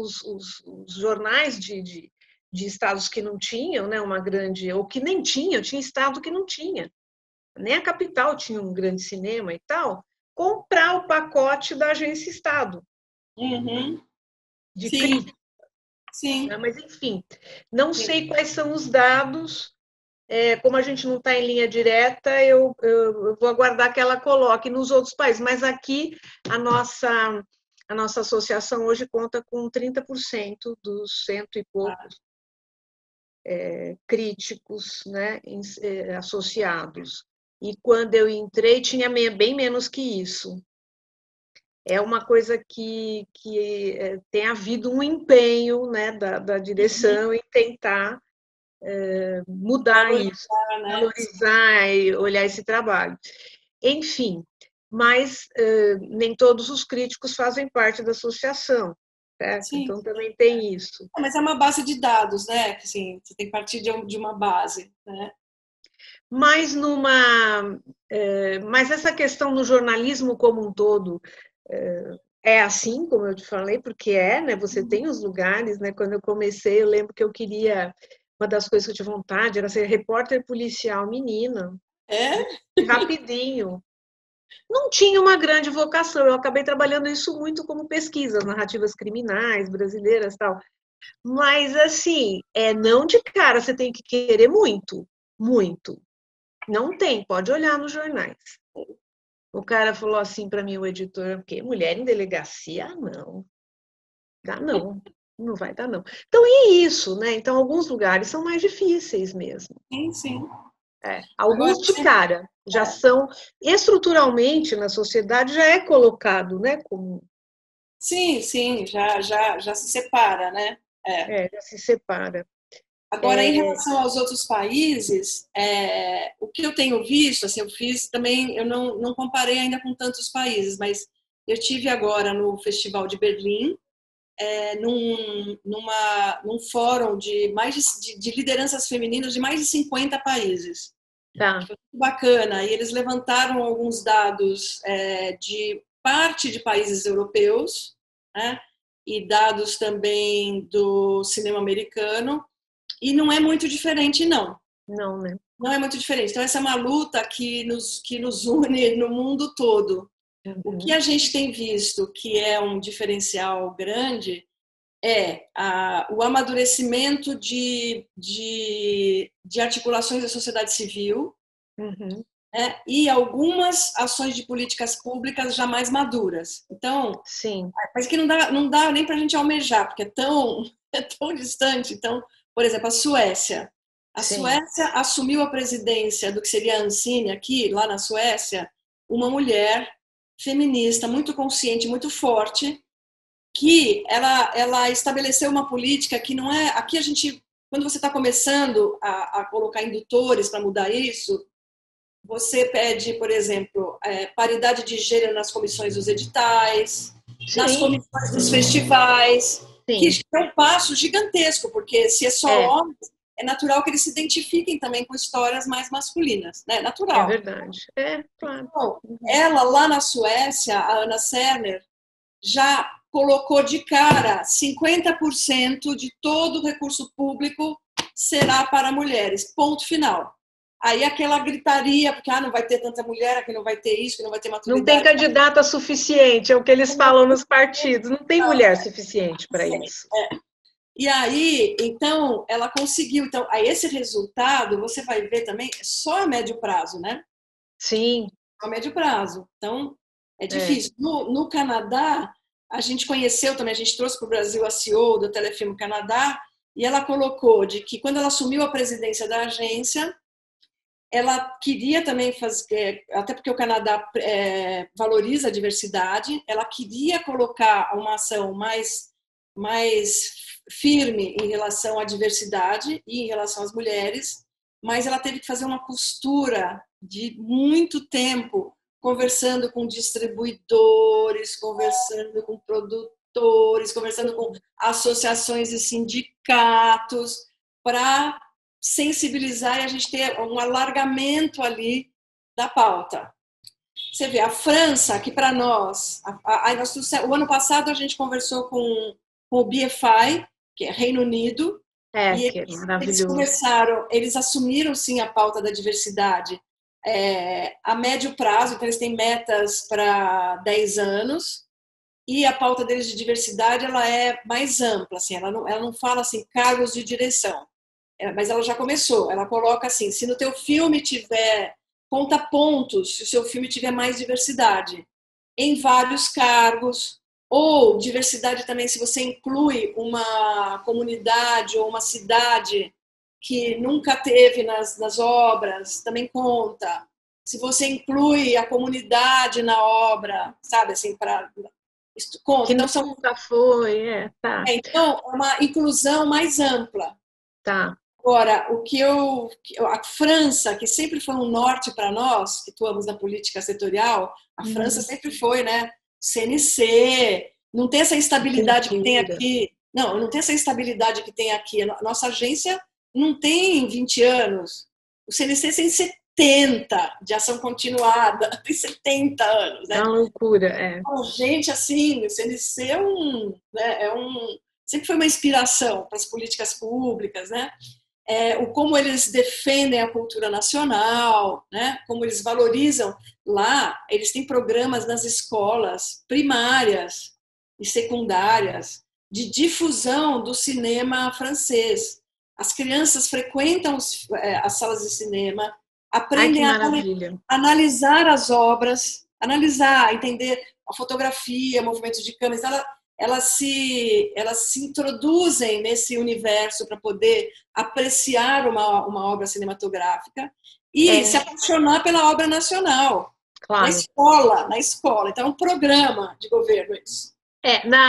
jornais de estados que não tinham, né, uma grande, ou que nem tinha estado que não tinha, nem a capital tinha um grande cinema e tal, comprar o pacote da Agência Estado de Sim. crítica. Sim. Mas, enfim, não sei quais são os dados, como a gente não está em linha direta, eu vou aguardar que ela coloque nos outros países, mas aqui a nossa associação hoje conta com 30% dos cento e poucos críticos, né, associados. E quando eu entrei, tinha bem menos que isso. É uma coisa que tem havido um empenho, né, da direção em tentar mudar isso, né? valorizar e olhar esse trabalho. Enfim, mas nem todos os críticos fazem parte da associação, certo? Então também tem isso. Mas é uma base de dados, né? Assim, você tem que partir de uma base, né? Mas mas essa questão no jornalismo como um todo é assim, como eu te falei, porque né? Você tem os lugares, né? Quando eu comecei, eu lembro que eu queria, uma das coisas que eu tinha vontade era ser repórter policial menina. Rapidinho. Não tinha uma grande vocação, eu acabei trabalhando isso muito como pesquisas, narrativas criminais brasileiras e tal. Mas, assim, não de cara, você tem que querer muito, muito. Não tem, pode olhar nos jornais. O cara falou assim para mim, o editor, porque mulher em delegacia? Ah, não. Dá não. Não vai dar, não. Então, e isso, né? Então, alguns lugares são mais difíceis mesmo. Sim, sim. Alguns de cara já são, estruturalmente na sociedade já é colocado, né? Como... Sim, sim, já se separa, né? já se separa. Agora, em relação aos outros países, o que eu tenho visto, assim, eu fiz também, eu não comparei ainda com tantos países, mas eu tive agora no Festival de Berlim, num fórum de lideranças femininas de mais de 50 países. Tá. Foi muito bacana. E eles levantaram alguns dados de parte de países europeus, né? E dados também do cinema americano. E não é muito diferente, não. Não, né? Não é muito diferente. Então, essa é uma luta que nos une no mundo todo. O que a gente tem visto que é um diferencial grande é o amadurecimento de articulações da sociedade civil e algumas ações de políticas públicas já mais maduras. Então, sim. Mas que não dá nem para a gente almejar, porque é tão distante. Então, por exemplo, a Suécia. A Suécia assumiu a presidência do que seria a Ancine aqui, lá na Suécia, uma mulher feminista, muito consciente, muito forte, que ela estabeleceu uma política que não é... Aqui a gente quando você está começando a colocar indutores para mudar isso, você pede, por exemplo, paridade de gênero nas comissões dos editais, nas Sim, comissões dos festivais, que sim. é um passo gigantesco, porque se é só É, homens, é natural que eles se identifiquem também com histórias mais masculinas, né? é Natural. verdade. É, claro. Então, Uhum. ela lá na Suécia, a Ana Serner, já colocou de cara 50% de todo o recurso público será para mulheres. Ponto final. Aí aquela gritaria, porque não vai ter tanta mulher, aqui não vai ter isso, que não vai ter Não tem maturidade. candidata suficiente, é o que eles falam nos partidos. Não tem mulher suficiente para isso. E aí, então, ela conseguiu. Então, aí esse resultado, você vai ver também, é só a médio prazo, né? Sim, A médio prazo. Então, é é. difícil. No Canadá, a gente conheceu também, a gente trouxe para o Brasil a CEO do Telefilme Canadá, e ela colocou de que quando ela assumiu a presidência da agência, ela queria também fazer, até porque o Canadá valoriza a diversidade, ela queria colocar uma ação mais firme em relação à diversidade e em relação às mulheres, mas ela teve que fazer uma costura de muito tempo, conversando com distribuidores, conversando com produtores, conversando com associações e sindicatos, para sensibilizar e a gente ter um alargamento ali da pauta. Você vê, a França, que para nós, o ano passado a gente conversou com o BFI, que é Reino Unido, É, e que é eles maravilhoso. começaram, eles assumiram sim a pauta da diversidade a médio prazo, então eles têm metas para 10 anos, e a pauta deles de diversidade ela é mais ampla, assim, ela não fala assim cargos de direção, mas ela já começou. Ela coloca assim: se no teu filme tiver, conta pontos, se o seu filme tiver mais diversidade em vários cargos, ou diversidade também se você inclui uma comunidade ou uma cidade que nunca teve nas obras, também conta. Se você inclui a comunidade na obra, sabe, assim, para conta. Que Então são nunca foi, tá, então é uma inclusão mais ampla. tá. Agora, a França, que sempre foi um norte para nós, que atuamos na política setorial, a França Uhum. sempre foi, né? CNC, não tem essa instabilidade que tem Cultura. aqui. Não, não tem essa instabilidade que tem aqui. A nossa agência não tem 20 anos. O CNC tem 70 de ação continuada, tem 70 anos, É né? uma loucura, é. A gente, assim, o CNC sempre foi uma inspiração para as políticas públicas, né? Como eles defendem a cultura nacional, né? Como eles valorizam lá, eles têm programas nas escolas primárias e secundárias de difusão do cinema francês. As crianças frequentam as salas de cinema, Ai, que aprendem a maravilha. analisar as obras, analisar, entender a fotografia, movimentos de câmera. Elas se introduzem nesse universo para poder apreciar uma obra cinematográfica e se É, apaixonar pela obra nacional, na claro. escola, na escola. Então, é um programa de governo isso.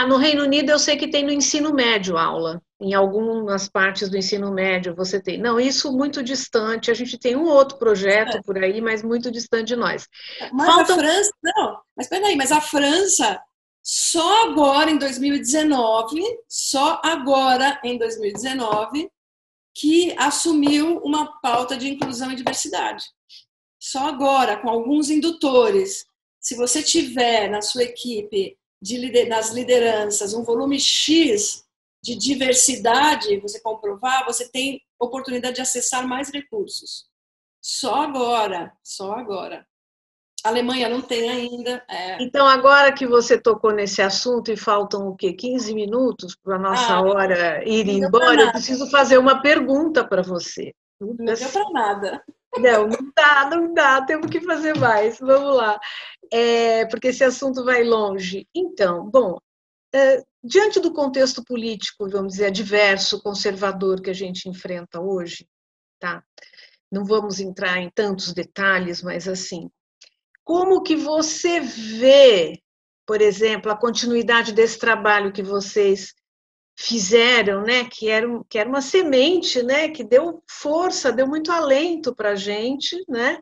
No Reino Unido eu sei que tem no ensino médio aula. Em algumas partes do ensino médio você tem. Não, isso muito distante. A gente tem um outro projeto por aí, mas muito distante de nós. Mas a Faltam. França, não, mas peraí, mas a França, só agora em 2019, só agora em 2019, que assumiu uma pauta de inclusão e diversidade. Só agora, com alguns indutores. Se você tiver na sua equipe, nas lideranças, um volume X de diversidade, você comprovar, você tem oportunidade de acessar mais recursos. Só agora, só agora. A Alemanha não tem ainda. Então, agora que você tocou nesse assunto e faltam o quê? 15 minutos para a nossa hora ir Não deu para embora, eu nada. preciso fazer uma pergunta para você. Não deu para nada. Não, não dá, não dá, temos que fazer mais. Vamos lá. Porque esse assunto vai longe. Então, bom, diante do contexto político, vamos dizer, adverso, conservador que a gente enfrenta hoje, tá? Não vamos entrar em tantos detalhes, mas assim, como que você vê, por exemplo, a continuidade desse trabalho que vocês fizeram, né, que era uma semente, né, que deu força, deu muito alento para a gente, né,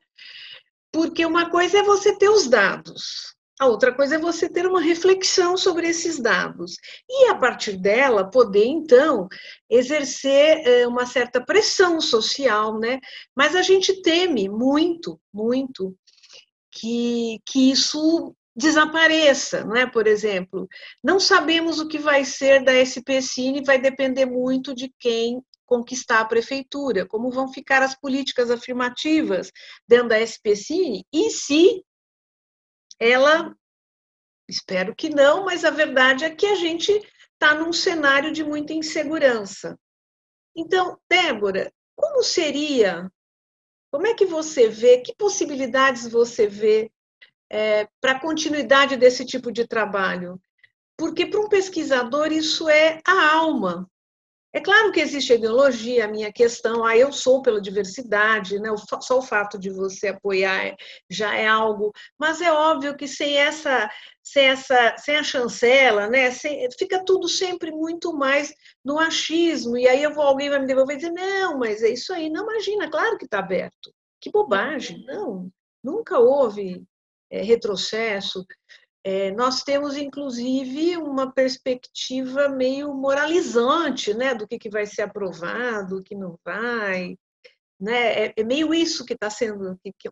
porque uma coisa é você ter os dados, a outra coisa é você ter uma reflexão sobre esses dados e, a partir dela, poder, então, exercer uma certa pressão social, né? Mas a gente teme muito, muito que isso desapareça, não é? Por exemplo, não sabemos o que vai ser da SP-Cine, vai depender muito de quem conquistar a prefeitura, como vão ficar as políticas afirmativas dentro da SP-Cine e se ela, espero que não, mas a verdade é que a gente está num cenário de muita insegurança. Então, Débora, como é que você vê, que possibilidades você vê para a continuidade desse tipo de trabalho? Porque para um pesquisador isso é a alma. É claro que existe a ideologia, a minha questão, eu sou pela diversidade, né? Só o fato de você apoiar já é algo, mas é óbvio que sem a chancela, né? Fica tudo sempre muito mais no achismo, e aí alguém vai me devolver e dizer, não, mas é isso aí, não, imagina, claro que está aberto. Que bobagem, não, nunca houve retrocesso. Nós temos, inclusive, uma perspectiva meio moralizante, né, do que vai ser aprovado, o que não vai, né? É meio isso que está sendo, que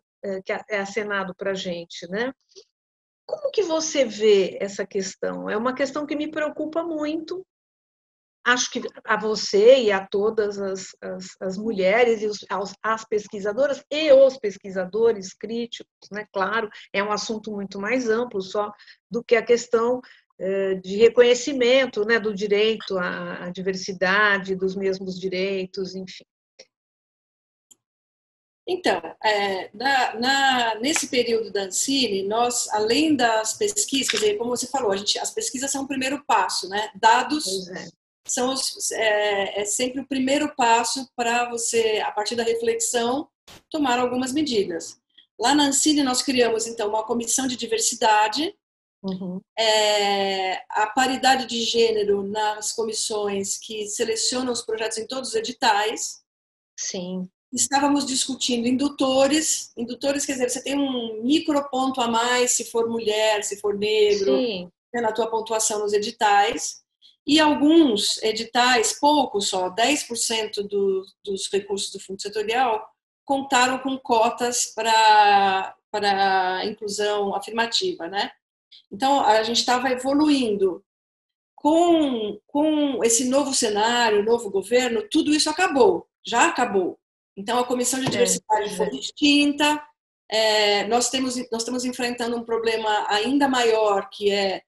é acenado para a gente, né? Como que você vê essa questão? É uma questão que me preocupa muito. Acho que a você e a todas as mulheres, e as pesquisadoras e os pesquisadores críticos, né? Claro, é um assunto muito mais amplo só do que a questão de reconhecimento, né, do direito à diversidade, dos mesmos direitos, enfim. Então, nesse período da Ancine, nós, além das pesquisas, quer dizer, como você falou, as pesquisas são o primeiro passo, né? Dados é sempre o primeiro passo para você, a partir da reflexão, tomar algumas medidas. Lá na Ancine, nós criamos, então, uma comissão de diversidade, a paridade de gênero nas comissões que selecionam os projetos em todos os editais. Sim. Estávamos discutindo indutores. Indutores, quer dizer, você tem um microponto a mais se for mulher, se for negro, né, na tua pontuação nos editais. E alguns editais, poucos só, 10% dos recursos do Fundo Setorial, contaram com cotas para inclusão afirmativa, né? Então, a gente estava evoluindo. Com esse novo cenário, novo governo, tudo isso acabou, já acabou. Então, a Comissão de Diversidade foi extinta, nós estamos enfrentando um problema ainda maior, que é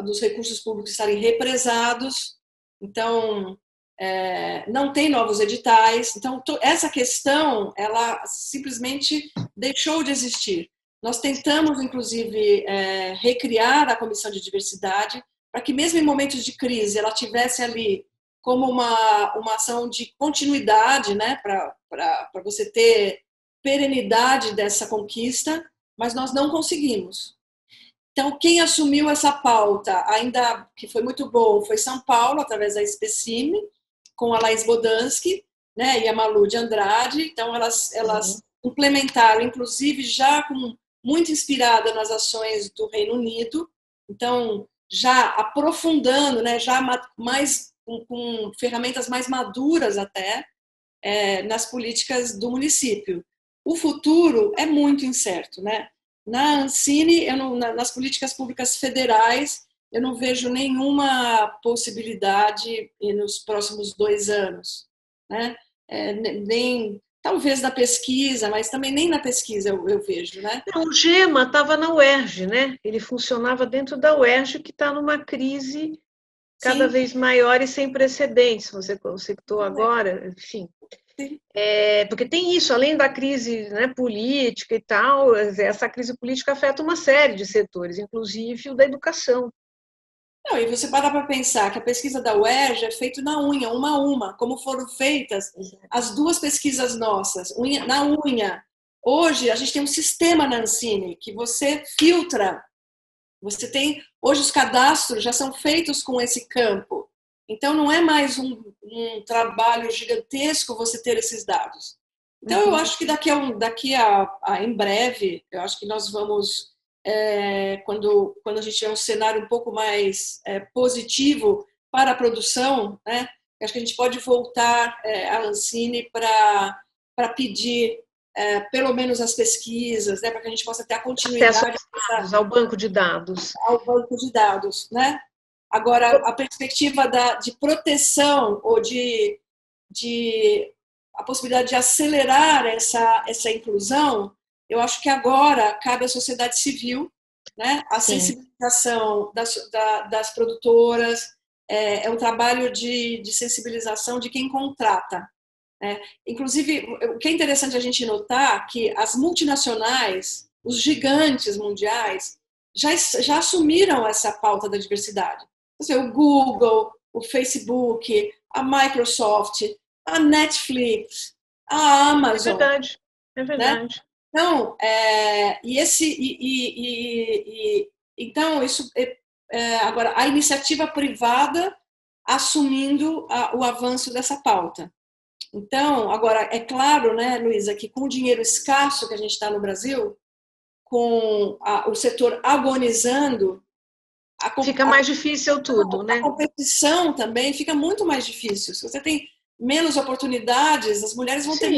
dos recursos públicos estarem represados, então, não tem novos editais. Então, essa questão, ela simplesmente deixou de existir. Nós tentamos, inclusive, recriar a Comissão de Diversidade para que, mesmo em momentos de crise, ela tivesse ali como uma ação de continuidade, né, para você ter perenidade dessa conquista, mas nós não conseguimos. Então, quem assumiu essa pauta, ainda que foi muito bom, foi São Paulo, através da SP-Cine, com a Laís Bodansky, né, e a Malu de Andrade. Então, elas implementaram, inclusive, já muito inspirada nas ações do Reino Unido, então, já aprofundando, né, já mais com ferramentas mais maduras até, nas políticas do município. O futuro é muito incerto, né? Na Ancine, nas políticas públicas federais, eu não vejo nenhuma possibilidade nos próximos 2 anos, né? Nem talvez da pesquisa, mas também nem na pesquisa eu vejo, né? O GEMA estava na UERJ, né? Ele funcionava dentro da UERJ, que está numa crise cada vez maior e sem precedentes. Você citou agora, enfim. Porque tem isso, além da crise, né, política e tal, essa crise política afeta uma série de setores, inclusive o da educação. Não, e você para pensar que a pesquisa da UERJ é feita na unha, uma a uma, como foram feitas as 2 pesquisas nossas, na unha. Hoje, a gente tem um sistema na Ancine que você filtra Você tem, hoje os cadastros já são feitos com esse campo. Então não é mais um trabalho gigantesco você ter esses dados. Então eu acho que em breve, eu acho que nós vamos, quando a gente tiver um cenário um pouco mais positivo para a produção, né, acho que a gente pode voltar a Ancine para pedir pelo menos as pesquisas, né, para que a gente possa ter a Acesso continuidade aos dados, ao banco de dados. ao banco de dados, né? Agora, a perspectiva de proteção ou de a possibilidade de acelerar essa inclusão, eu acho que agora cabe à sociedade civil, né? A sensibilização das produtoras, é um trabalho de sensibilização de quem contrata. Inclusive, o que é interessante a gente notar que as multinacionais, os gigantes mundiais, já assumiram essa pauta da diversidade. O Google, o Facebook, a Microsoft, a Netflix, a Amazon. É verdade, é verdade. Né? Então, então isso agora a iniciativa privada assumindo o avanço dessa pauta. Então, agora é claro, né, Luísa, que com o dinheiro escasso que a gente está no Brasil, com o setor agonizando, fica mais difícil tudo, né? A competição também fica muito mais difícil. Se você tem menos oportunidades, as mulheres vão ter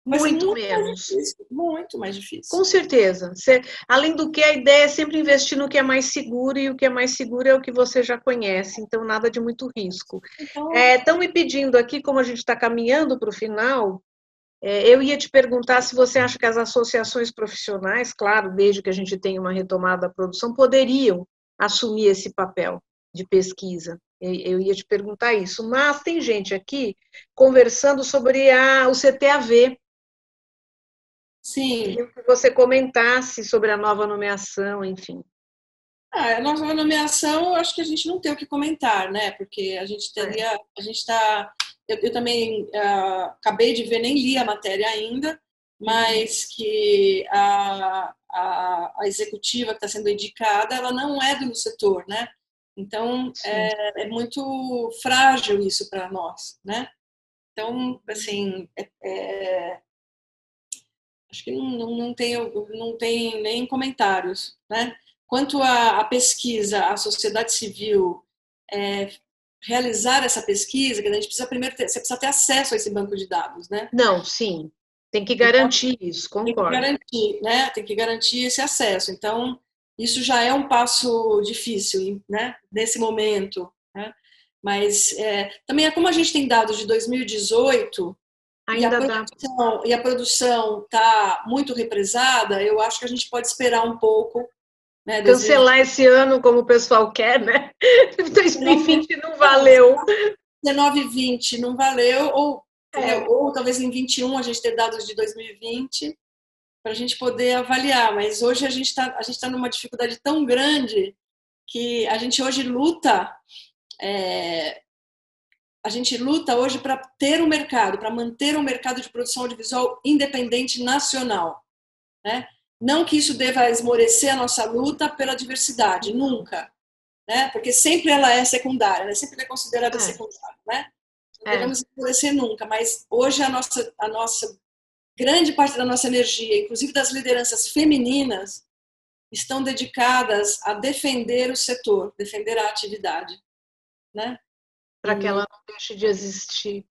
muito menos. Muito mais difícil. Com certeza. Além do que, a ideia é sempre investir no que é mais seguro, e o que é mais seguro é o que você já conhece, então nada de muito risco. Estão me pedindo aqui, como a gente está caminhando para o final, eu ia te perguntar se você acha que as associações profissionais, claro, desde que a gente tenha uma retomada da produção, poderiam assumir esse papel de pesquisa. Eu ia te perguntar isso, mas tem gente aqui conversando sobre o CTAV. Sim. Queria que você comentasse sobre a nova nomeação, enfim. A nova nomeação, acho que a gente não tem o que comentar, né? Porque a gente teria, a gente está, eu também acabei de ver, nem li a matéria ainda, mas que a executiva que está sendo indicada, ela não é do setor, né? Então é muito frágil isso para nós, né? Então, assim, acho que não tem nem comentários, né? Quanto à pesquisa, a sociedade civil realizar essa pesquisa, que a gente precisa primeiro você precisa ter acesso a esse banco de dados, né? Não, sim, tem que garantir isso, concordo. Tem que garantir, né? Tem que garantir esse acesso. Então, isso já é um passo difícil, né? Nesse momento, né? Mas também como a gente tem dados de 2018 e a produção está muito represada, eu acho que a gente pode esperar um pouco. Né, cancelar esse ano como o pessoal quer, né? 2020 não valeu. 19 e 20 não valeu, ou talvez em 21 a gente ter dados de 2020 para a gente poder avaliar. Mas hoje a gente tá numa dificuldade tão grande que a gente hoje luta. A gente luta hoje para ter um mercado, para manter um mercado de produção audiovisual independente nacional, né? Não que isso deva esmorecer a nossa luta pela diversidade, nunca, né? Porque sempre ela é secundária, né? Sempre é considerada secundária, né? Não devemos esmorecer nunca, mas hoje a nossa grande parte da nossa energia, inclusive das lideranças femininas, estão dedicadas a defender o setor, defender a atividade, né? Para que ela não deixe de existir.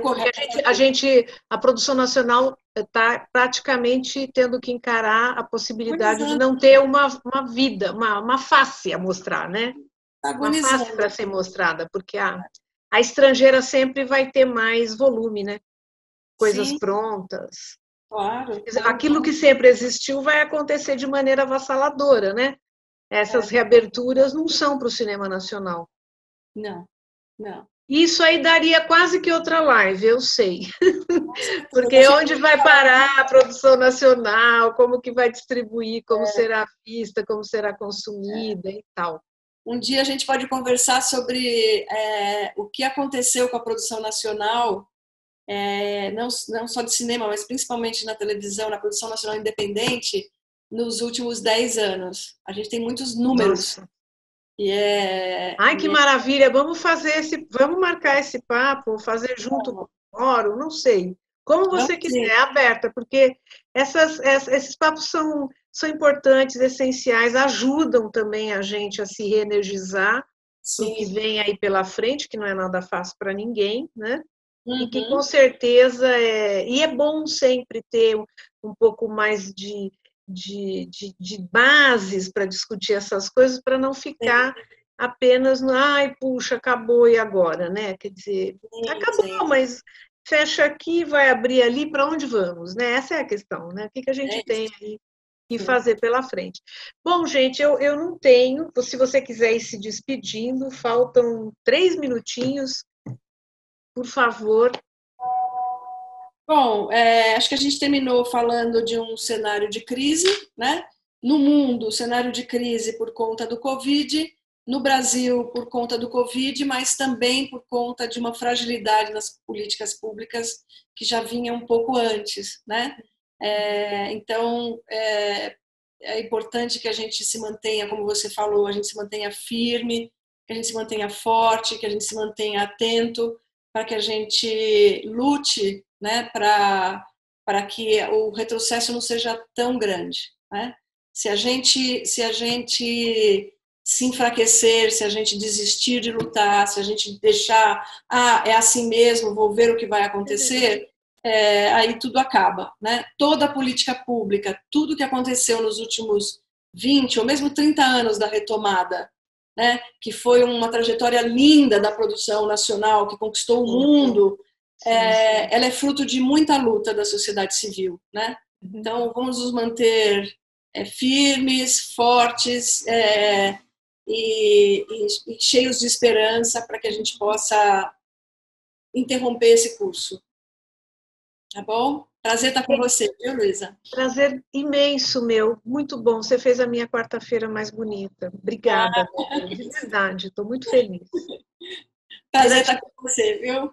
Porque a produção nacional está praticamente tendo que encarar a possibilidade de não ter uma vida, uma face a mostrar, né? Uma face para ser mostrada, porque a estrangeira sempre vai ter mais volume, né? Coisas prontas. Claro. Aquilo que sempre existiu vai acontecer de maneira avassaladora, né? Essas reaberturas não são para o cinema nacional. Não, não. Isso aí daria quase que outra live, eu sei. Porque onde vai parar a produção nacional, como que vai distribuir, como será vista, como será consumida e tal. Um dia a gente pode conversar sobre o que aconteceu com a produção nacional, não só de cinema, mas principalmente na televisão, na produção nacional independente, nos últimos 10 anos. A gente tem muitos números. Nossa. E Ai, que maravilha! Vamos marcar esse papo, fazer junto com o fórum, não sei. Como você quiser, é aberta, porque esses papos são importantes, essenciais, ajudam também a gente a se reenergizar para o que vem aí pela frente, que não é nada fácil para ninguém, né? E que com certeza e é bom sempre ter um pouco mais de bases para discutir essas coisas, para não ficar apenas no, ai, puxa, acabou e agora, né? Quer dizer, acabou, mas fecha aqui, vai abrir ali, para onde vamos, né? Essa é a questão, né? O que a gente tem aí que fazer pela frente. Bom, gente, eu não tenho, se você quiser ir se despedindo, faltam 3 minutinhos, por favor. Bom, acho que a gente terminou falando de um cenário de crise, né? No mundo, cenário de crise por conta do Covid, no Brasil por conta do Covid, mas também por conta de uma fragilidade nas políticas públicas que já vinha um pouco antes, né? Então, é importante que a gente se mantenha, como você falou, a gente se mantenha firme, que a gente se mantenha forte, que a gente se mantenha atento, para que a gente lute, né, para que o retrocesso não seja tão grande, né? Se a gente se enfraquecer, se a gente desistir de lutar, se a gente deixar, é assim mesmo, vou ver o que vai acontecer, aí tudo acaba, né? Toda a política pública, tudo que aconteceu nos últimos 20 ou mesmo 30 anos da retomada, né? Que foi uma trajetória linda da produção nacional, que conquistou o mundo, ela é fruto de muita luta da sociedade civil, né? Então, vamos nos manter firmes, fortes e cheios de esperança para que a gente possa interromper esse curso. Tá bom? Prazer estar com você, viu, Luísa? Prazer imenso, meu. Muito bom. Você fez a minha quarta-feira mais bonita. Obrigada, de verdade. Estou muito feliz. Prazer estar com você, viu?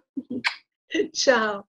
Tchau.